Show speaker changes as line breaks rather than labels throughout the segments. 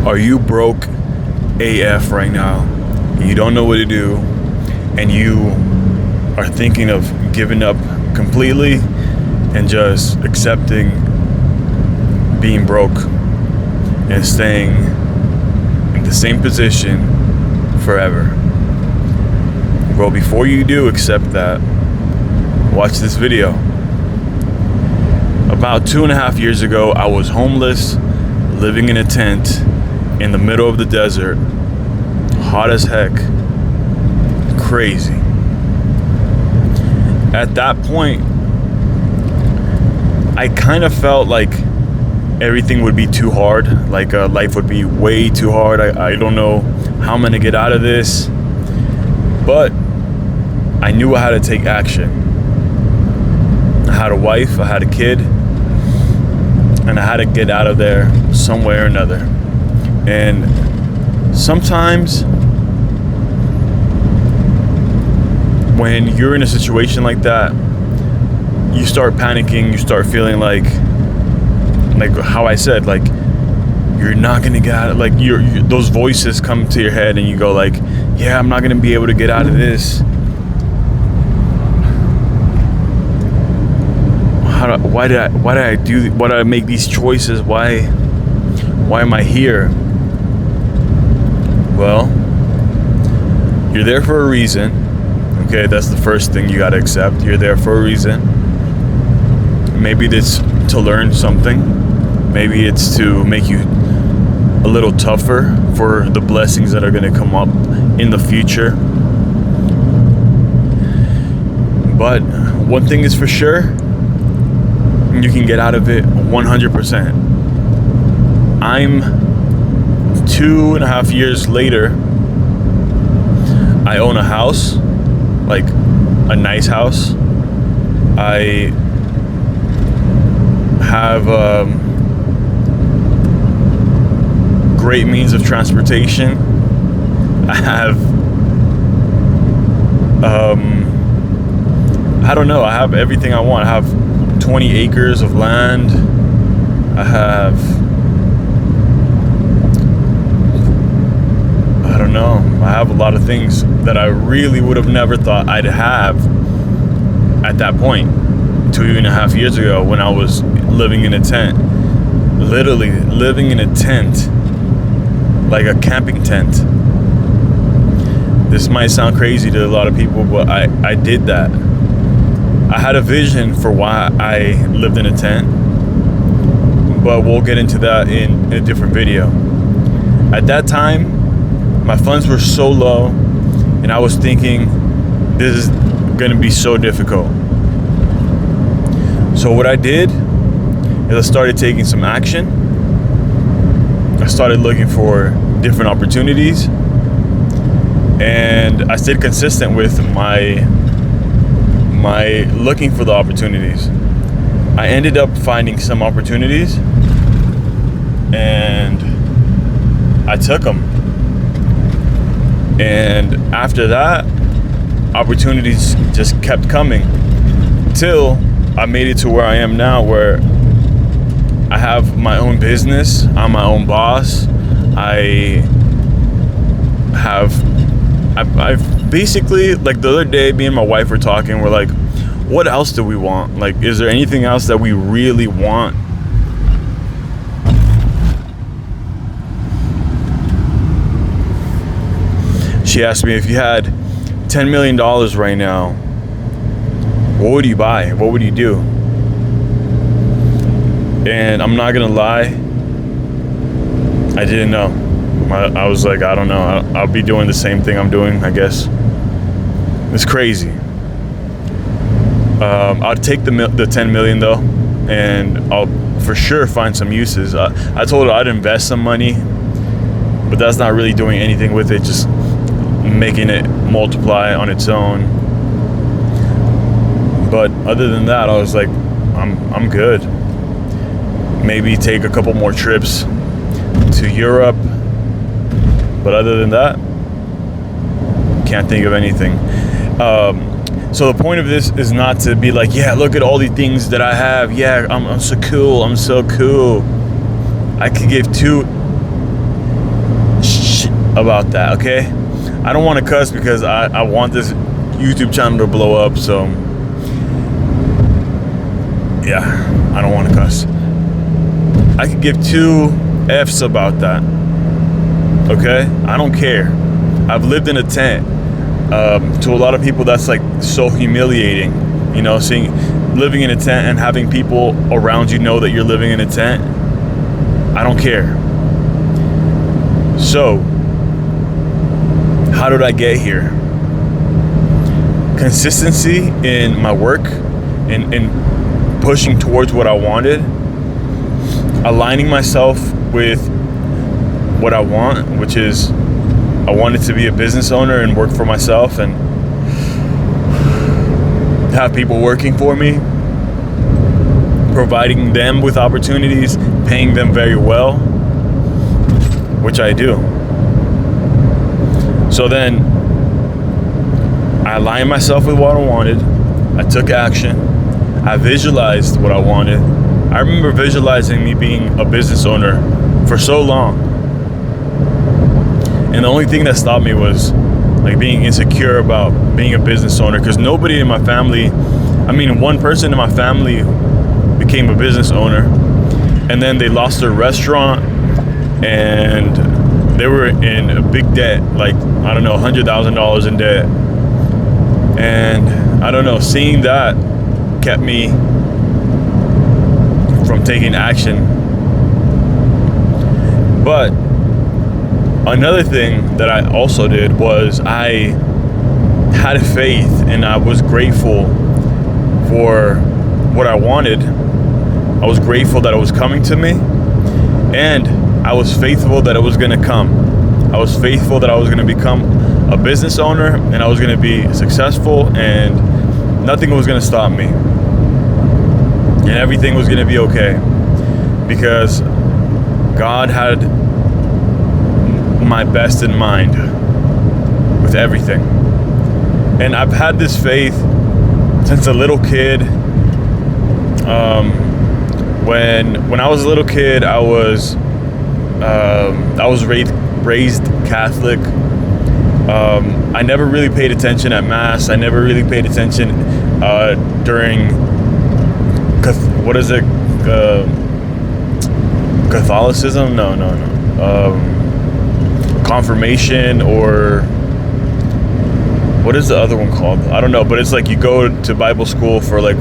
Are you broke AF right now? You don't know what to do, and you are thinking of giving up completely and just accepting being broke and staying in the same position forever? Well, before you do accept that, watch this video. About 2.5 years ago, I was homeless, living in a tent in the middle of the desert, hot as heck, crazy. At that point, I kind of felt like everything would be too hard, like life would be way too hard. I don't know how I'm gonna get out of this, but I knew I had to take action. I had a wife, I had a kid, and I had to get out of there some way or another. And sometimes when you're in a situation like that, you start panicking, you start feeling like how I said, like you're not gonna get out of, like those voices come to your head and you go like, yeah, I'm not gonna be able to get out of this. Why did I make these choices? Why am I here? Well, you're there for a reason. Okay, that's the first thing you gotta accept. You're there for a reason. Maybe it's to learn something. Maybe it's to make you a little tougher for the blessings that are gonna come up in the future. But one thing is for sure, you can get out of it 100%. I'm 2.5 years later. I own a house, like a nice house. I have great means of transportation. I have I don't know, I have everything I want. I have 20 acres of land. I have, I don't know, I have a lot of things that I really would have never thought I'd have at that point 2.5 years ago when I was living in a tent. Literally living in a tent, like a camping tent. This might sound crazy to a lot of people, but I did that. I had a vision for why I lived in a tent, but we'll get into that in a different video. At that time, my funds were so low, and I was thinking, this is gonna be so difficult. So what I did is I started taking some action. I started looking for different opportunities, and I stayed consistent with my looking for the opportunities. I ended up finding some opportunities, and I took them. And after that, opportunities just kept coming till I made it to where I am now, where I have my own business. I'm my own boss. I've basically, like the other day, me and my wife were talking. We're like, what else do we want? Like, is there anything else that we really want? She asked me, if you had $10 million right now, what would you buy? What would you do? And I'm not gonna lie, I didn't know. I was like, I don't know. I'll be doing the same thing I'm doing, I guess. It's crazy. I'd take the 10 million though, and I'll for sure find some uses. I told her I'd invest some money, but that's not really doing anything with it, just making it multiply on its own. But other than that, I was like, I'm good. Maybe take a couple more trips to Europe. But other than that, can't think of anything. So the point of this is not to be like, yeah, look at all the things that I have. Yeah, I'm so cool. I'm so cool. I could give two about that, okay? I don't want to cuss because I want this YouTube channel to blow up, so yeah, I don't want to cuss. I could give 2 F's about that, okay? I don't care. I've lived in a tent. To a lot of people, that's like so humiliating, you know, living in a tent and having people around you know that you're living in a tent. I don't care. So, how did I get here? Consistency in my work, in pushing towards what I wanted, aligning myself with what I want, which is I wanted to be a business owner and work for myself and have people working for me, providing them with opportunities, paying them very well, which I do. So then I aligned myself with what I wanted. I took action. I visualized what I wanted. I remember visualizing me being a business owner for so long. And the only thing that stopped me was like being insecure about being a business owner, because nobody in my family, one person in my family became a business owner, and then they lost their restaurant and they were in a big debt, like, I don't know, $100,000 in debt. And I don't know, seeing that kept me from taking action. But another thing that I also did was I had faith and I was grateful for what I wanted. I was grateful that it was coming to me, and I was faithful that it was going to come. I was faithful that I was going to become a business owner and I was going to be successful, and nothing was going to stop me. And everything was going to be okay, because God had my best in mind with everything. And I've had this faith since a little kid. When I was a little kid, I was raised Catholic. I never really paid attention at Mass. I never really paid attention during Catholicism? No. Confirmation, or what is the other one called? I don't know, but it's like you go to Bible school for like,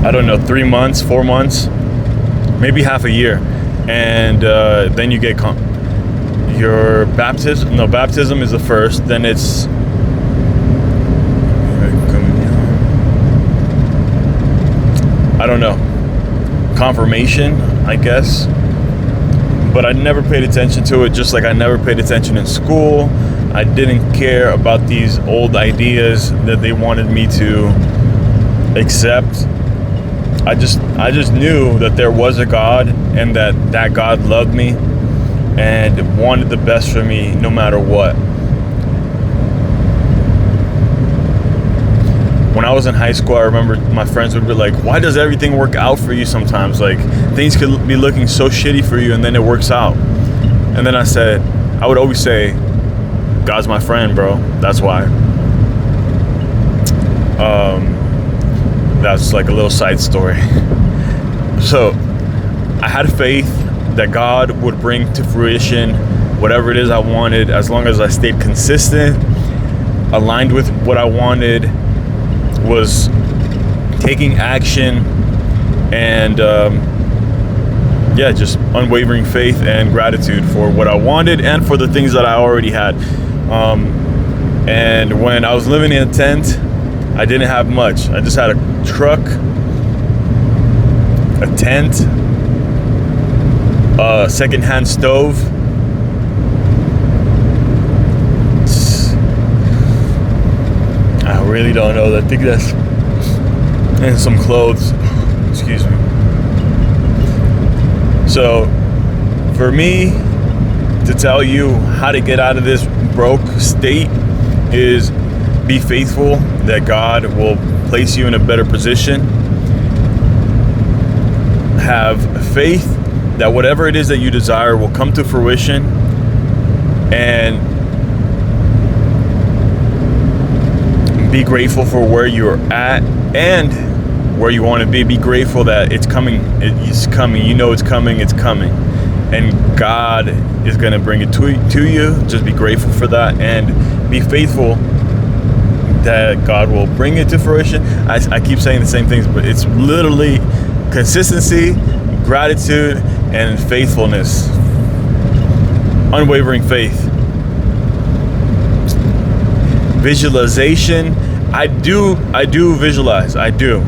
I don't know, 3 months, 4 months, maybe half a year, and then you get your baptism. No, baptism is the first, then it's I don't know, confirmation, I guess. But I never paid attention to it, just like I never paid attention in school. I didn't care about these old ideas that they wanted me to accept. I just knew that there was a God, and that God loved me and wanted the best for me no matter what. When I was in high school, I remember my friends would be like, why does everything work out for you sometimes? Like, things could be looking so shitty for you and then it works out. And then I would always say, God's my friend, bro. That's why. That's like a little side story. So I had faith that God would bring to fruition whatever it is I wanted, as long as I stayed consistent, aligned with what I wanted, was taking action, and just unwavering faith and gratitude for what I wanted and for the things that I already had. And when I was living in a tent, I didn't have much. I just had a truck, a tent, a secondhand stove, I really don't know. I think that's, and some clothes. Excuse me. So, for me to tell you how to get out of this broke state is be faithful that God will place you in a better position. Have faith that whatever it is that you desire will come to fruition. and be grateful for where you're at and where you want to be. Be grateful that it's coming. It's coming. You know it's coming. It's coming. And God is going to bring it to you. Just be grateful for that and be faithful that God will bring it to fruition. I keep saying the same things, but it's literally consistency, gratitude, and faithfulness. Unwavering faith. Visualization. I do visualize. I do.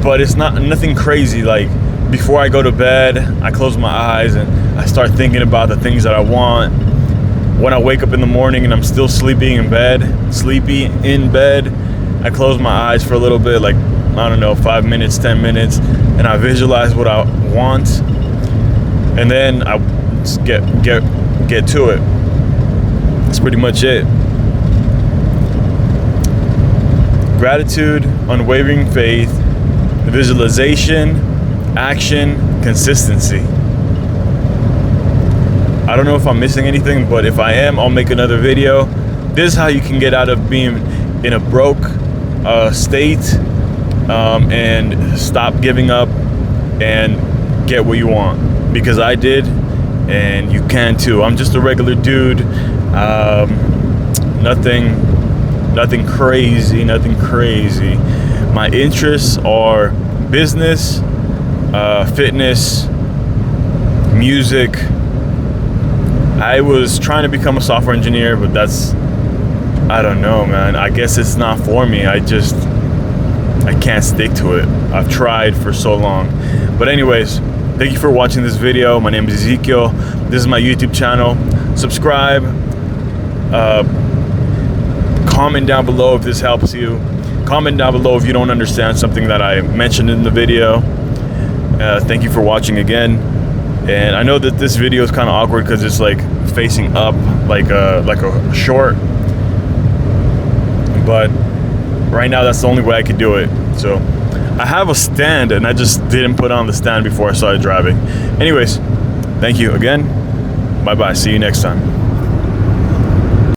But it's nothing crazy. Like, before I go to bed, I close my eyes and I start thinking about the things that I want. When I wake up in the morning and I'm still sleepy in bed, I close my eyes for a little bit, like, I don't know, 5 minutes, 10 minutes, and I visualize what I want, and then I just get to it. That's pretty much it. Gratitude, unwavering faith, visualization, action, consistency. I don't know if I'm missing anything, but if I am, I'll make another video. This is how you can get out of being in a broke state and stop giving up and get what you want. Because I did, and you can too. I'm just a regular dude. Nothing crazy. My interests are business, fitness, music. I was trying to become a software engineer, but I don't know, man. I guess it's not for me. I can't stick to it. I've tried for so long. But anyways, thank you for watching this video. My name is Ezekiel. This is my YouTube channel. Subscribe. Comment down below if this helps you. Comment down below if you don't understand something that I mentioned in the video. Thank you for watching again. And I know that this video is kind of awkward because it's like facing up, like a short. But right now, that's the only way I could do it. So I have a stand, and I just didn't put on the stand before I started driving. Anyways, thank you again. Bye-bye. See you next time.